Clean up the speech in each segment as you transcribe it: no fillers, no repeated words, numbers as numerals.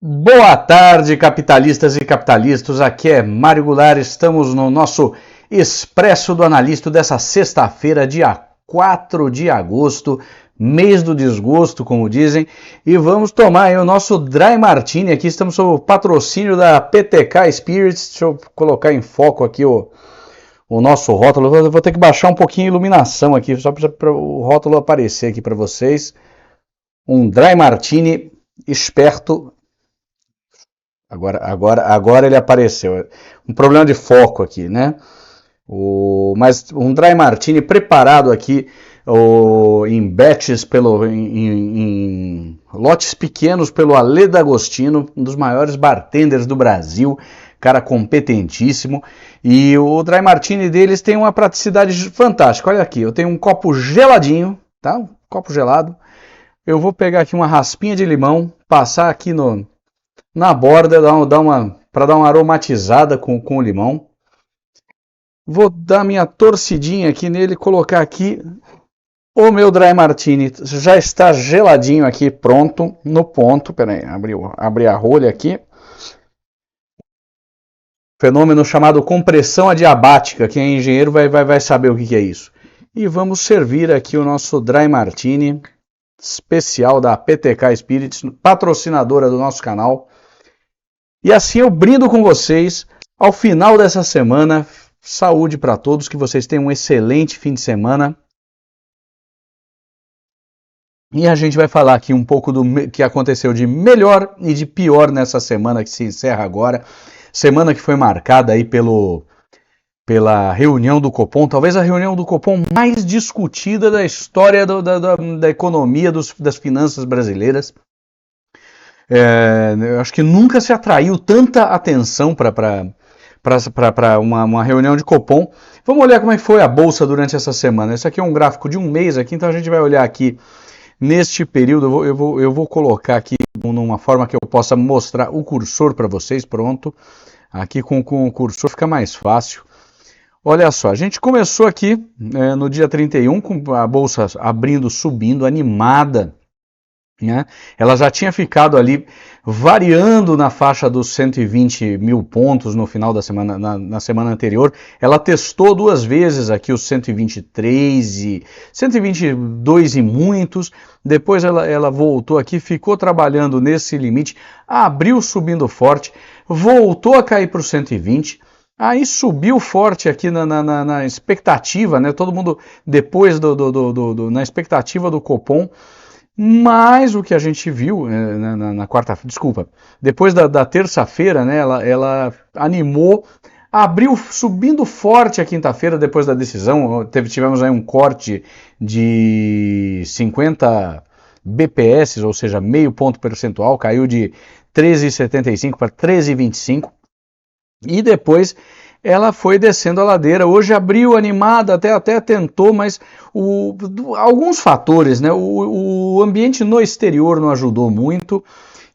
Boa tarde, capitalistas e capitalistas. Aqui é Mário Goulart. Estamos no nosso Expresso do Analista dessa sexta-feira, dia 4 de agosto, mês do desgosto, como dizem, e vamos tomar aí o nosso Dry Martini. Aqui estamos sob o patrocínio da PTK Spirits. Deixa eu colocar em foco aqui o nosso rótulo. Eu vou ter que baixar um pouquinho a iluminação aqui, só para o rótulo aparecer aqui para vocês. Um Dry Martini esperto. Agora ele apareceu. Um problema de foco aqui, né? Mas um Dry Martini preparado aqui em batches, em lotes pequenos pelo Ale D'Agostino, um dos maiores bartenders do Brasil, cara competentíssimo. E o Dry Martini deles tem uma praticidade fantástica. Olha aqui, eu tenho um copo geladinho, tá? Um copo gelado. Eu vou pegar aqui uma raspinha de limão, passar aqui na borda, para dar uma aromatizada com o limão. Vou dar minha torcidinha aqui nele, colocar aqui o meu Dry Martini. Já está geladinho aqui, pronto, no ponto. Pera aí, abri a rolha aqui. Fenômeno chamado compressão adiabática. Quem é engenheiro vai saber o que é isso. E vamos servir aqui o nosso Dry Martini especial da PTK Spirits, patrocinadora do nosso canal. E assim eu brindo com vocês, ao final dessa semana, saúde para todos, que vocês tenham um excelente fim de semana. E a gente vai falar aqui um pouco do que aconteceu de melhor e de pior nessa semana que se encerra agora. Semana que foi marcada aí pela reunião do Copom, talvez a reunião do Copom mais discutida da história da economia, das finanças brasileiras. Eu acho que nunca se atraiu tanta atenção para uma reunião de Copom. Vamos olhar como é que foi a Bolsa durante essa semana. Esse aqui é um gráfico de um mês aqui, então a gente vai olhar aqui neste período. Eu vou colocar aqui numa forma que eu possa mostrar o cursor para vocês, pronto. Aqui com o cursor fica mais fácil. Olha só, a gente começou aqui no dia 31 com a Bolsa abrindo, subindo, animada. Né? Ela já tinha ficado ali variando na faixa dos 120 mil pontos no final da semana, na semana anterior. Ela testou duas vezes aqui os 123 e 122 e muitos. Depois ela voltou aqui, ficou trabalhando nesse limite, abriu subindo forte, voltou a cair para os 120. Aí subiu forte aqui na expectativa, né? Todo mundo depois na expectativa do Copom. Mas o que a gente viu na quarta-feira, desculpa, depois da terça-feira, né, ela animou, abriu subindo forte a quinta-feira depois da decisão. Tivemos aí um corte de 50 BPS, ou seja, meio ponto percentual, caiu de 13,75 para 13,25 e depois ela foi descendo a ladeira. Hoje abriu animada, até tentou, mas alguns fatores, né? O ambiente no exterior não ajudou muito.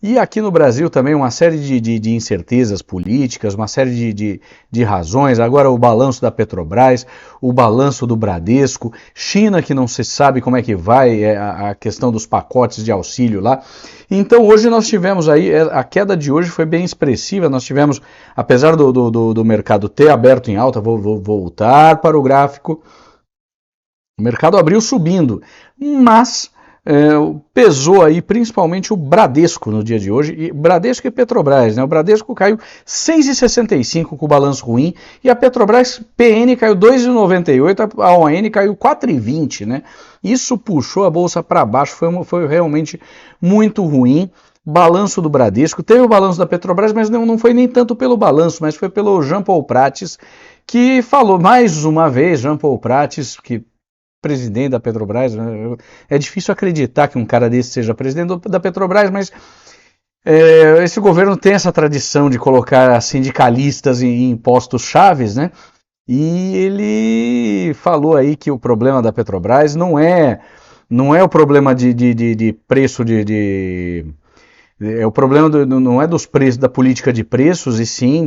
E aqui no Brasil também uma série de incertezas políticas, uma série de razões. Agora o balanço da Petrobras, o balanço do Bradesco, China que não se sabe como é que vai, a questão dos pacotes de auxílio lá. Então hoje nós tivemos aí, a queda de hoje foi bem expressiva. Nós tivemos, apesar do mercado ter aberto em alta, vou voltar para o gráfico, o mercado abriu subindo, mas pesou aí principalmente o Bradesco no dia de hoje, Bradesco e Petrobras, né? O Bradesco caiu 6,65 com o balanço ruim, e a Petrobras PN caiu 2,98, a ON caiu 4,20, né? Isso puxou a bolsa para baixo, foi realmente muito ruim. Balanço do Bradesco, teve o balanço da Petrobras, mas não foi nem tanto pelo balanço, mas foi pelo Jean Paul Prates, que falou mais uma vez, Jean Paul Prates, que presidente da Petrobras, né? É difícil acreditar que um cara desse seja presidente da Petrobras, mas esse governo tem essa tradição de colocar sindicalistas em postos chaves, né? E ele falou aí que o problema da Petrobras não é o problema de preço o problema não é dos preços, da política de preços, e sim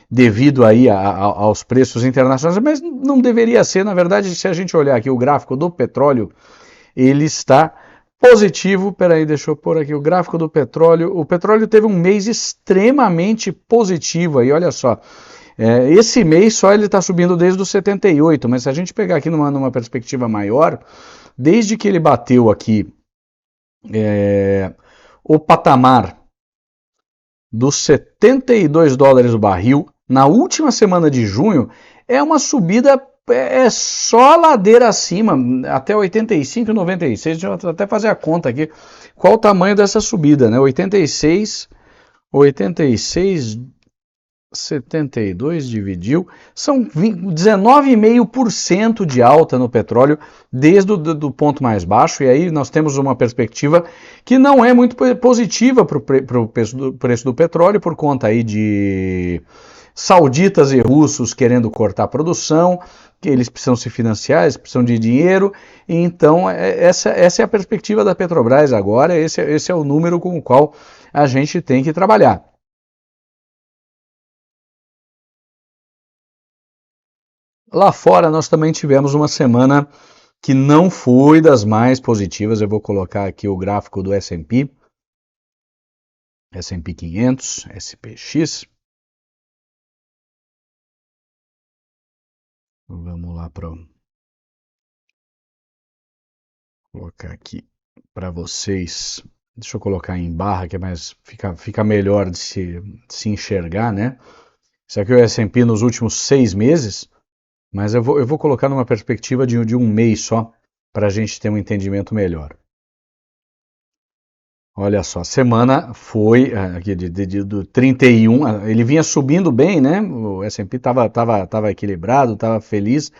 devido aí aos preços internacionais, mas não deveria ser. Na verdade, se a gente olhar aqui o gráfico do petróleo, ele está positivo. Peraí, deixa eu pôr aqui o gráfico do petróleo. O petróleo teve um mês extremamente positivo aí, olha só. Esse mês só ele está subindo desde os 78, mas se a gente pegar aqui numa perspectiva maior, desde que ele bateu aqui o patamar dos 72 dólares o barril, na última semana de junho, é uma subida, só ladeira acima, até 85 e 96, deixa eu até fazer a conta aqui, qual o tamanho dessa subida, né? 86, 72 dividiu, são 19,5% de alta no petróleo desde o ponto mais baixo, e aí nós temos uma perspectiva que não é muito positiva para o preço do petróleo, por conta aí de sauditas e russos querendo cortar a produção, que eles precisam se financiar, eles precisam de dinheiro, e então essa é a perspectiva da Petrobras agora, esse é o número com o qual a gente tem que trabalhar. Lá fora nós também tivemos uma semana que não foi das mais positivas. Eu vou colocar aqui o gráfico do S&P 500, SPX. Vamos lá para colocar aqui para vocês. Deixa eu colocar em barra, que é mais fica melhor de se enxergar, né? Isso aqui é o S&P nos últimos 6 meses. Mas eu vou colocar numa perspectiva de um mês só, para a gente ter um entendimento melhor. Olha só, a semana foi aqui do 31, ele vinha subindo bem, né? O S&P estava equilibrado, estava feliz.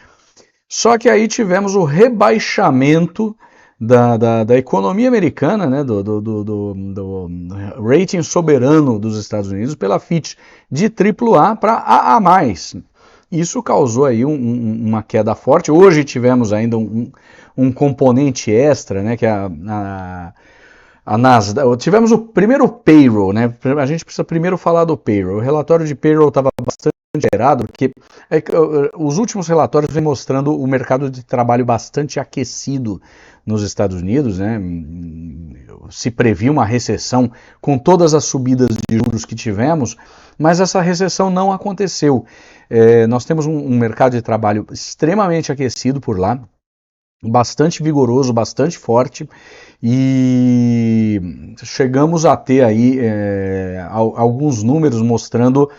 Só que aí tivemos o rebaixamento da economia americana, né? Do rating soberano dos Estados Unidos pela Fitch, de AAA para AA+. Isso causou aí uma queda forte. Hoje tivemos ainda um componente extra, né, que é a Nasdaq. Tivemos o primeiro payroll, né? A gente precisa primeiro falar do payroll. O relatório de payroll estava bastante gerado, porque os últimos relatórios vêm mostrando o mercado de trabalho bastante aquecido nos Estados Unidos, né? Se previa uma recessão com todas as subidas de juros que tivemos, mas essa recessão não aconteceu. Nós temos um mercado de trabalho extremamente aquecido por lá, bastante vigoroso, bastante forte, e chegamos a ter aí alguns números mostrando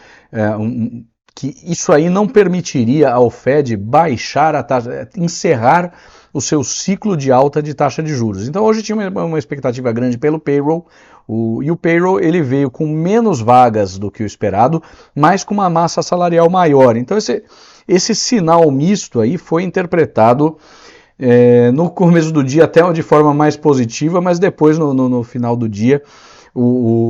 que isso aí não permitiria ao Fed baixar a taxa, encerrar o seu ciclo de alta de taxa de juros. Então hoje tinha uma expectativa grande pelo payroll, e o payroll ele veio com menos vagas do que o esperado, mas com uma massa salarial maior. Então esse sinal misto aí foi interpretado no começo do dia até de forma mais positiva, mas depois no final do dia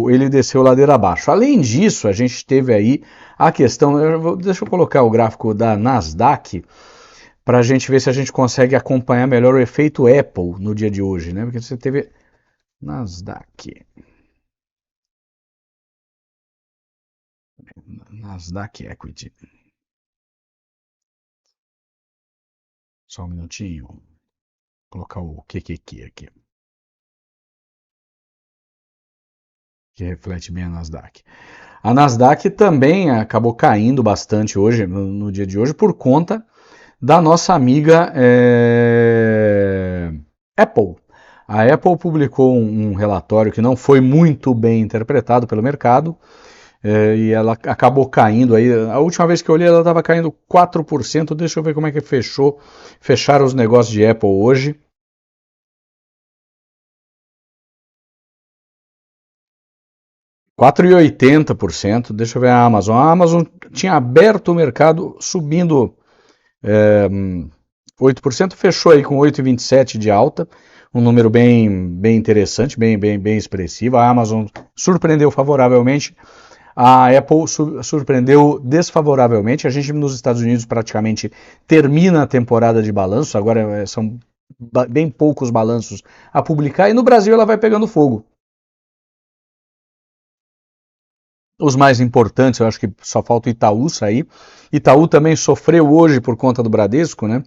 ele desceu ladeira abaixo. Além disso, a gente teve aí a questão, deixa eu colocar o gráfico da Nasdaq, para a gente ver se a gente consegue acompanhar melhor o efeito Apple no dia de hoje, né? Porque você teve Nasdaq Equity. Só um minutinho. Vou colocar o QQQ aqui, que reflete bem a Nasdaq. A Nasdaq também acabou caindo bastante hoje, no dia de hoje, por conta da nossa amiga Apple. A Apple publicou um relatório que não foi muito bem interpretado pelo mercado, e ela acabou caindo aí. A última vez que eu olhei ela estava caindo 4%. Deixa eu ver como é que fecharam os negócios de Apple hoje. R$ 4,80%. Deixa eu ver a Amazon. A Amazon tinha aberto o mercado subindo 8%, fechou aí com 8,27% de alta, um número bem interessante, bem expressivo. A Amazon surpreendeu favoravelmente, a Apple surpreendeu desfavoravelmente. A gente nos Estados Unidos praticamente termina a temporada de balanço, agora são bem poucos balanços a publicar, e no Brasil ela vai pegando fogo. Os mais importantes, eu acho que só falta o Itaú sair. Itaú também sofreu hoje por conta do Bradesco, né?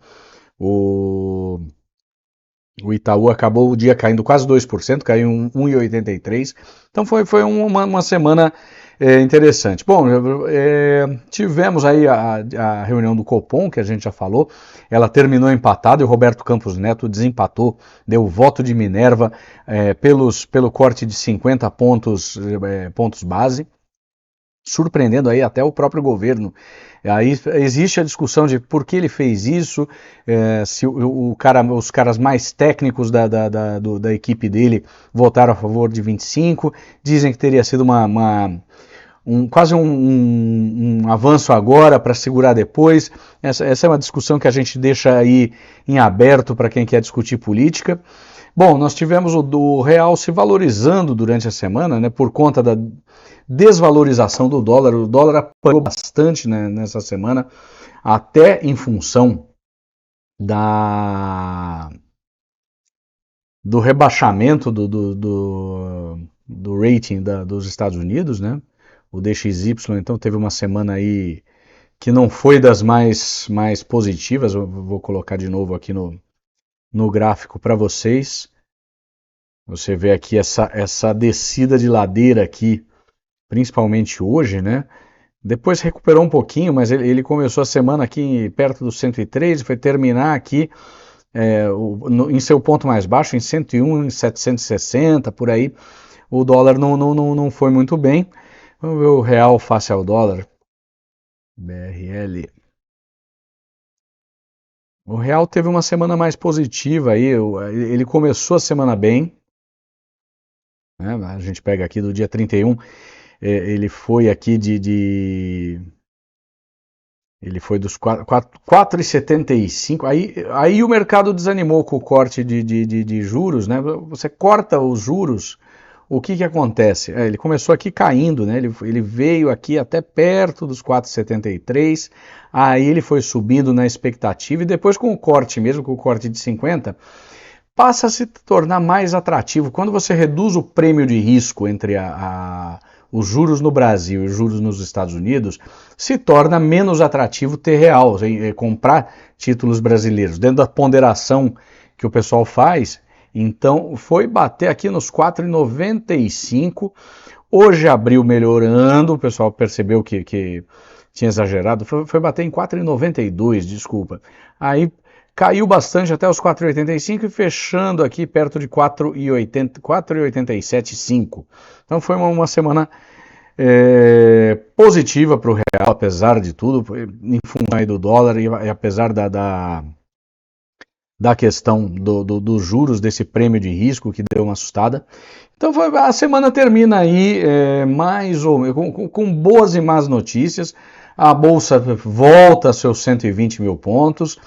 O Itaú acabou o dia caindo quase 2%, caiu 1,83%. Então foi uma semana interessante. Bom, tivemos aí a reunião do Copom, que a gente já falou. Ela terminou empatada e o Roberto Campos Neto desempatou, deu o voto de Minerva pelo corte de 50 pontos base, surpreendendo aí até o próprio governo. Aí existe a discussão de por que ele fez isso, se os caras mais técnicos da equipe dele votaram a favor de 25, dizem que teria sido quase um avanço agora para segurar depois. Essa é uma discussão que a gente deixa aí em aberto para quem quer discutir política. Bom, nós tivemos o real se valorizando durante a semana, né, por conta da desvalorização do dólar. O dólar apanhou bastante, né, nessa semana, até em função do rebaixamento do rating dos Estados Unidos, né? O DXY, então, teve uma semana aí que não foi das mais positivas. Eu vou colocar de novo aqui no gráfico para vocês. Você vê aqui essa descida de ladeira aqui, principalmente hoje, né? Depois recuperou um pouquinho, mas ele começou a semana aqui perto dos 103 e foi terminar aqui em seu ponto mais baixo, em 101, em 760, por aí. O dólar não foi muito bem. Vamos ver o real face ao dólar. BRL. O real teve uma semana mais positiva aí, ele começou a semana bem, né? A gente pega aqui do dia 31, ele foi aqui ele foi dos 4,75, aí o mercado desanimou com o corte de juros, né? Você corta os juros, o que acontece? Ele começou aqui caindo, né? Ele veio aqui até perto dos 4,73, aí ele foi subindo na expectativa e depois com o corte mesmo, com o corte de 50, passa a se tornar mais atrativo. Quando você reduz o prêmio de risco entre os juros no Brasil e os juros nos Estados Unidos, se torna menos atrativo ter real, comprar títulos brasileiros. Dentro da ponderação que o pessoal faz, então foi bater aqui nos 4,95. Hoje abriu melhorando, o pessoal percebeu que tinha exagerado, foi bater em 4,92, desculpa. Aí caiu bastante até os 4,85 e fechando aqui perto de 4,87,5. Então foi uma semana positiva para o real, apesar de tudo, em função aí do dólar e apesar da questão dos juros, desse prêmio de risco que deu uma assustada. Então a semana termina aí mais ou menos com boas e más notícias. A bolsa volta a seus 120 mil pontos.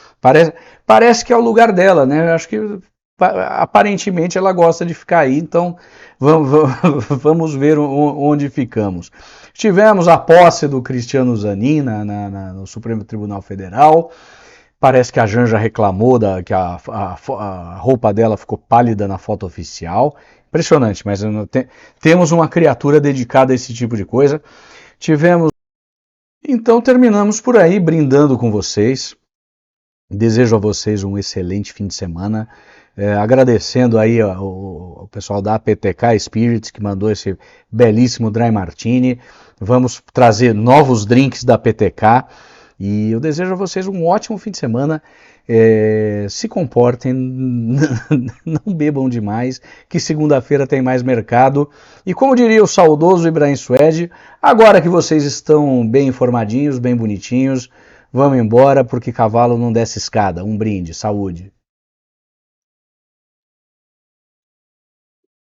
Parece que é o lugar dela, né? Acho que aparentemente ela gosta de ficar aí, então vamos ver onde ficamos. Tivemos a posse do Cristiano Zanin no Supremo Tribunal Federal. Parece que a Janja reclamou que a roupa dela ficou pálida na foto oficial. Impressionante, mas temos uma criatura dedicada a esse tipo de coisa. Então terminamos por aí, brindando com vocês. Desejo a vocês um excelente fim de semana. Agradecendo aí o pessoal da APTK Spirits que mandou esse belíssimo Dry Martini. Vamos trazer novos drinks da APTK. E eu desejo a vocês um ótimo fim de semana. Se comportem, não bebam demais, que segunda-feira tem mais mercado. E como diria o saudoso Ibrahim Suede, agora que vocês estão bem informadinhos, bem bonitinhos, vamos embora porque cavalo não desce escada. Um brinde, saúde.